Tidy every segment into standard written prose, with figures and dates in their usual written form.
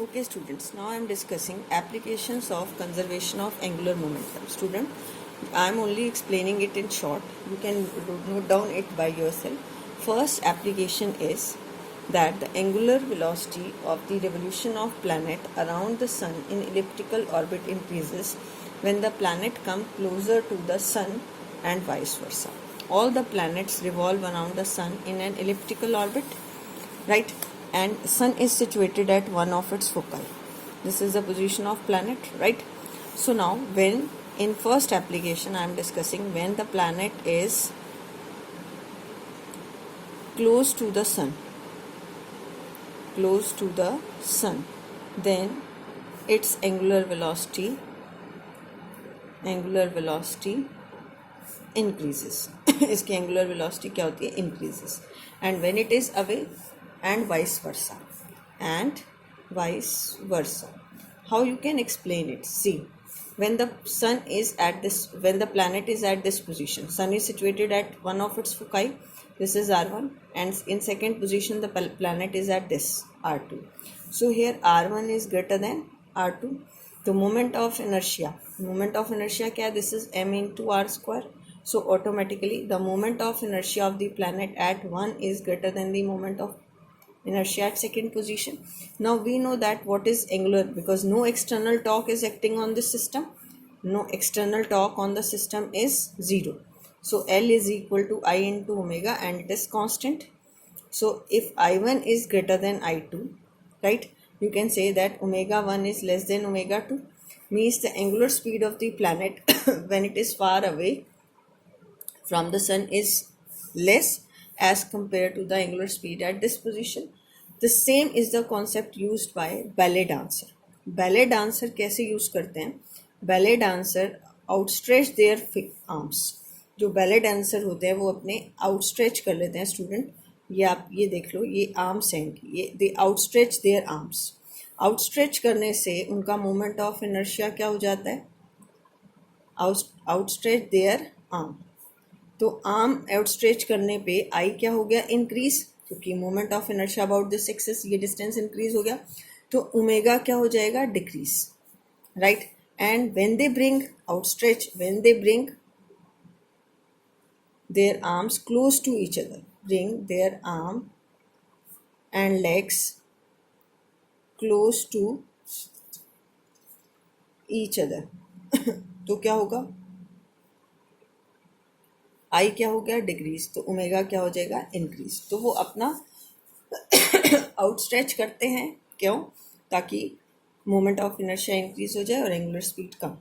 Okay students, now I am discussing applications of conservation of angular momentum. Student, I am only explaining it in short. You can note down it by yourself. First application is that the angular velocity of the revolution of planet around the sun in elliptical orbit increases when the planet comes closer to the sun and vice versa. All the planets revolve around the sun in an elliptical orbit, right? And sun is situated at one of its foci. This is the position of planet, right? So now when in first application I am discussing when the planet is close to the sun, then its angular velocity increases. इसकी angular velocity क्या होती है? Increases. And when it is away, and vice versa. How you can explain it? See, when the planet is at this position, sun is situated at one of its foci. This is R1, and in second position the planet is at this R2. So here R1 is greater than R2. The moment of inertia क्या है? This is m into r square. So automatically the moment of inertia of the planet at 1 is greater than the moment of inertia at second position. Now we know that what is angular, because no external torque is acting on this system. No external torque on the system is 0. So L is equal to I into omega, and it is constant. So if I1 is greater than I2, right, you can say that omega 1 is less than omega 2, means the angular speed of the planet when it is far away from the sun is less as compared to the angular speed at this position. The same is the concept used by ballet dancer. Ballet dancer कैसे use करते हैं? Ballet dancer outstretch their arms. जो ballet dancer होते हैं वो अपने outstretch कर लेते हैं. स्टूडेंट ये आप ये देख लो, ये arms हैं, ये they outstretch their arms. outstretch करने से उनका moment of inertia क्या हो जाता है? outstretch their arm. तो आर्म आउटस्ट्रेच करने पे आई क्या हो गया? इंक्रीज, क्योंकि moment of inertia about this axis, ये डिस्टेंस इंक्रीज हो गया. तो ओमेगा क्या हो जाएगा? Decrease, right. And when they bring their arms close to each other, bring their arm and legs close to each other तो क्या होगा? आई क्या हो गया? डिक्रीज. तो ओमेगा क्या हो जाएगा? इंक्रीज. तो वो अपना आउटस्ट्रेच करते हैं. क्यों? ताकि मोमेंट ऑफ इनर्शिया इंक्रीज हो जाए और एंगुलर स्पीड कम.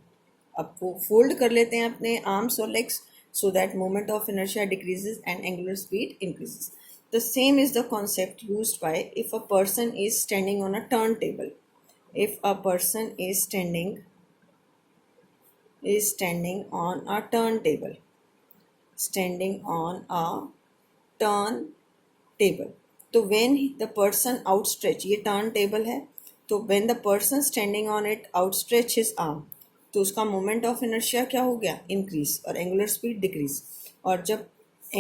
अब वो फोल्ड कर लेते हैं अपने आर्म्स और legs so that moment of inertia decreases and angular speed increases. The same is the concept used by if a person is standing on a turntable. If a person is standing on a turntable, तो when the person outstretch, ये turn table है, तो when the person standing on it outstretch his arm, तो उसका moment of inertia क्या हो गया? increase, और angular speed decrease. और जब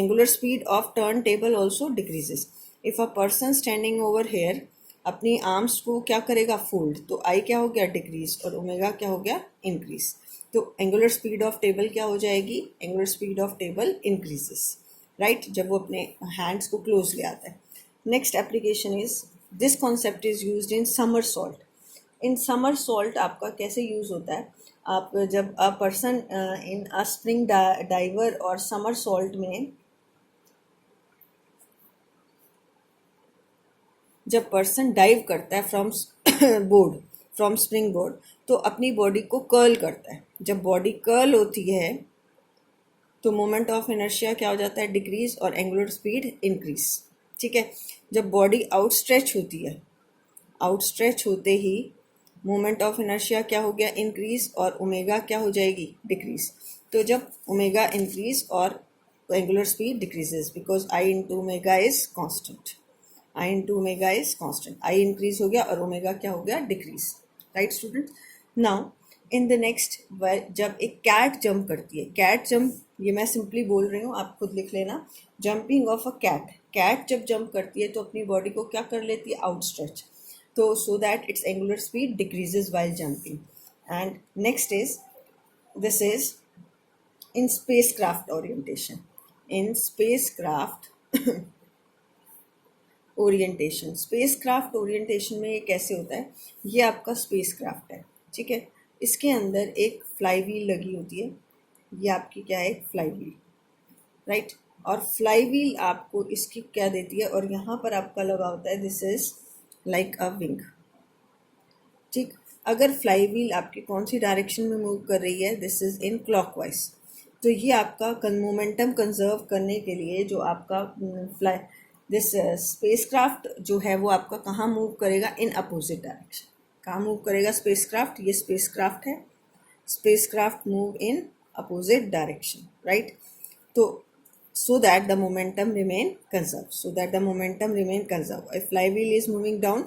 angular speed of turn table also decreases. if a person standing over here अपनी arms को क्या करेगा? fold. तो I क्या हो गया? decrease, और omega क्या हो गया? increase. तो एंगुलर स्पीड ऑफ टेबल क्या हो जाएगी? Angular speed of table increases, right, जब वो अपने हैंड्स को क्लोज ले आता है. Next application is this concept is used in somersault. In somersault आपका कैसे यूज होता है? आप जब a person in a spring diver और समर सॉल्ट में जब पर्सन डाइव करता है फ्रॉम स्प्रिंग बोर्ड, तो अपनी बॉडी को कर्ल करता है. जब बॉडी कर्ल होती है तो मोमेंट ऑफ इनर्शिया क्या हो जाता है? डिक्रीज, और एंगुलर स्पीड इंक्रीज. ठीक है. जब बॉडी आउटस्ट्रेच होती है, आउटस्ट्रेच होते ही मोमेंट ऑफ इनर्शिया क्या हो गया? इंक्रीज, और ओमेगा क्या हो जाएगी? डिक्रीज. तो जब ओमेगा इंक्रीज और angular speed decreases, because I into omega is constant. I into omega is constant. I increase हो गया और ओमेगा क्या हो गया? Decrease. Right student. Now in the next, जब एक कैट जंप करती है, कैट जंप, ये मैं सिंपली बोल रही हूँ, आप खुद लिख लेना. Jumping off a cat. Cat जब जंप करती है तो अपनी बॉडी को क्या कर लेती है? आउटस्ट्रेच. तो so that its angular speed decreases while jumping. And next is, this is in spacecraft orientation. In spacecraft orientation, spacecraft orientation में ये कैसे होता है, ये आपका स्पेसक्राफ्ट है, ठीक है, इसके अंदर एक फ्लाई व्हील लगी होती है, ये आपकी क्या है, एक फ्लाई व्हील, राइट, और फ्लाई व्हील आपको इसकी क्या देती है, और यहाँ पर आपका लगा होता है, this is like a wing, ठीक। अगर फ्लाई व्हील आपकी कौन सी डायरेक्शन में मूव कर रही है, दिस इज इन क्लॉकवाइज, तो ये आपका मोमेंटम कंजर्व करने के लिए जो आपका फ्लाई दिस स्पेसक्राफ्ट जो है वो आपका कहाँ मूव करेगा, इन अपोजिट डायरेक्शन। कहाँ मूव करेगा स्पेसक्राफ्ट, ये स्पेसक्राफ्ट है, spacecraft move in opposite direction, right. तो so that the momentum remain conserved, so that the momentum remain conserved. if flywheel is moving down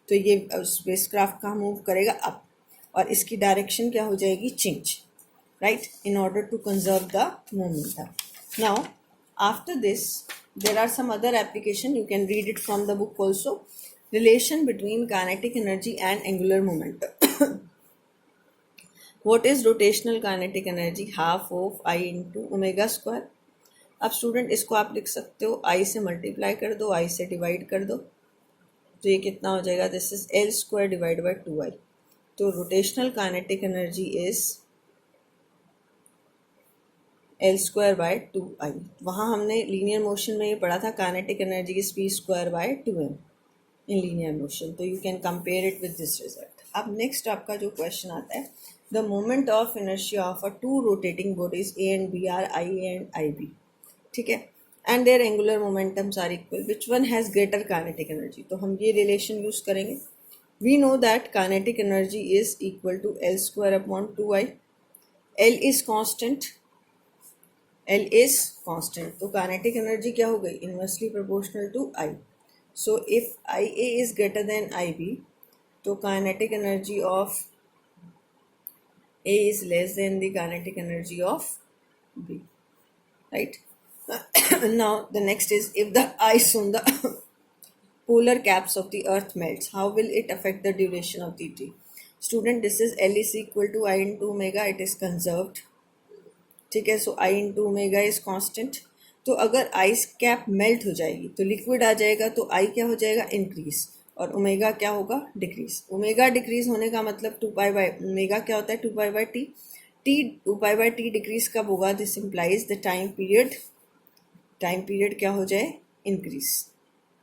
तो ये स्पेसक्राफ्ट कहाँ move करेगा, up, और इसकी डायरेक्शन क्या हो जाएगी, change, right, in order to conserve the momentum. Now after this there are some other application, you can read it from the book also. Relation between kinetic energy and angular momentum. What is rotational kinetic energy? Half of I into omega square. अब student इसको आप लिख सकते हो, आई से multiply कर दो, आई से डिवाइड कर दो, तो ये कितना हो जाएगा, this is L square divide by 2i. तो rotational kinetic energy is L square by 2i. वहाँ हमने लीनियर मोशन में ये पढ़ा था, kinetic energy is P square by 2m in linear motion, तो you can compare it with this result. अब next आपका जो क्वेश्चन आता है, the moment of inertia of a two rotating bodies A and B are I A and I B, ठीक है, and their angular momentums are equal, which one has greater kinetic energy. तो हम ये relation use करेंगे. We know that kinetic energy is equal to L square upon 2i. L is constant, L is constant, तो kinetic energy क्या हो गई, inversely proportional to I. So if I A is greater than I B, तो kinetic energy of A is less than the kinetic energy of B, right. Now the next is, if the ice on the polar caps of the earth melts, how will it affect the duration of the day? Student, this is L is equal to I into omega, it is conserved, ठीक है. सो I into omega is constant. तो अगर ice cap melt हो जाएगी तो liquid आ जाएगा, तो I क्या हो जाएगा, इंक्रीज, और ओमेगा क्या होगा, डिक्रीज. ओमेगा डिक्रीज होने का मतलब 2 बाई ओमेगा क्या होता है, 2 by T. T 2 by T decrease कब होगा, this implies the time period क्या हो जाए, इंक्रीज,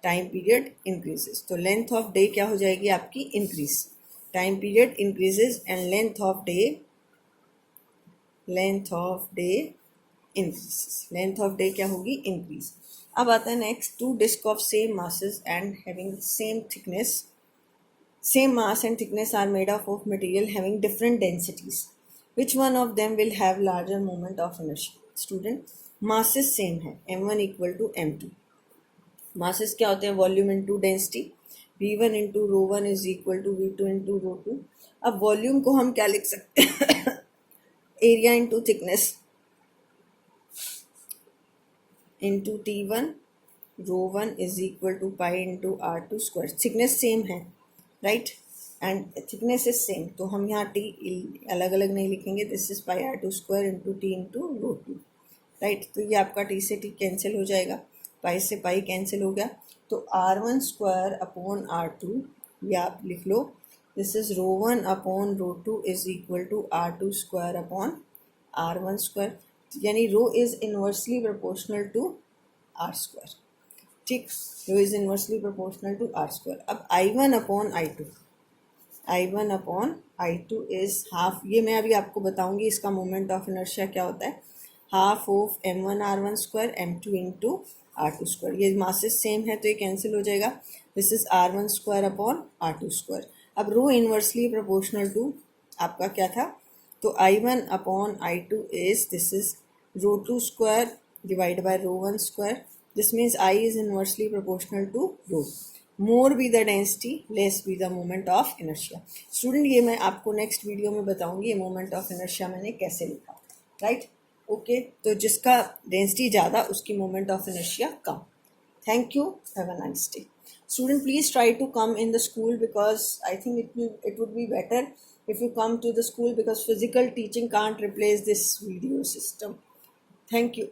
टाइम पीरियड इंक्रीजेस. तो लेंथ ऑफ डे क्या हो जाएगी आपकी, increase, time period increases and length of day increases, length of day क्या होगी, इंक्रीज. अब आता है next, two disc of same masses and having same thickness, same mass and thickness are made up of material having different densities. Which one of them will have larger moment of inertia? Student, masses same है, m1 equal to m2. masses क्या होते हैं, volume into density, v1 into rho one is equal to v2 into rho two. अब volume को हम क्या लिख सकते हैं, area into thickness into t1 rho one is equal to pi into r2 square. Thickness same है, right, and thickness is same, तो हम यहाँ टी अलग अलग नहीं लिखेंगे, this is pi r2 square into T into rho two, right. तो ये आपका टी से टी कैंसिल हो जाएगा, पाई से पाई कैंसिल हो गया, तो r1 स्क्वायर अपॉन r2, ये आप लिख लो, this is rho one upon rho two is equal to r2 square upon r1 square, यानी rho is inversely proportional to r square, ठीक, rho is inversely proportional to r square. अब I1 upon I2 is half, ये मैं अभी आपको बताऊंगी इसका moment of inertia क्या होता है, half of m1 r1 square m2 into r2 square. ये मासेस सेम है तो ये कैंसिल हो जाएगा, this is r1 square upon r2 square. अब रो इनवर्सली प्रोपोर्शनल टू आपका क्या था, तो I1 upon I2 is, this is rho two square divide by rho one square. This means I is inversely proportional to rho. More be the density, less be the moment of inertia. Student, ये मैं आपको next video में बताऊंगी ये moment of inertia मैंने कैसे लिखा, right, okay. तो जिसका डेंसिटी ज़्यादा उसकी moment of inertia come. Thank you, have a nice day. Student, please try to come in the school, because I think it would be better if you come to the school, because physical teaching can't replace this video system. Thank you.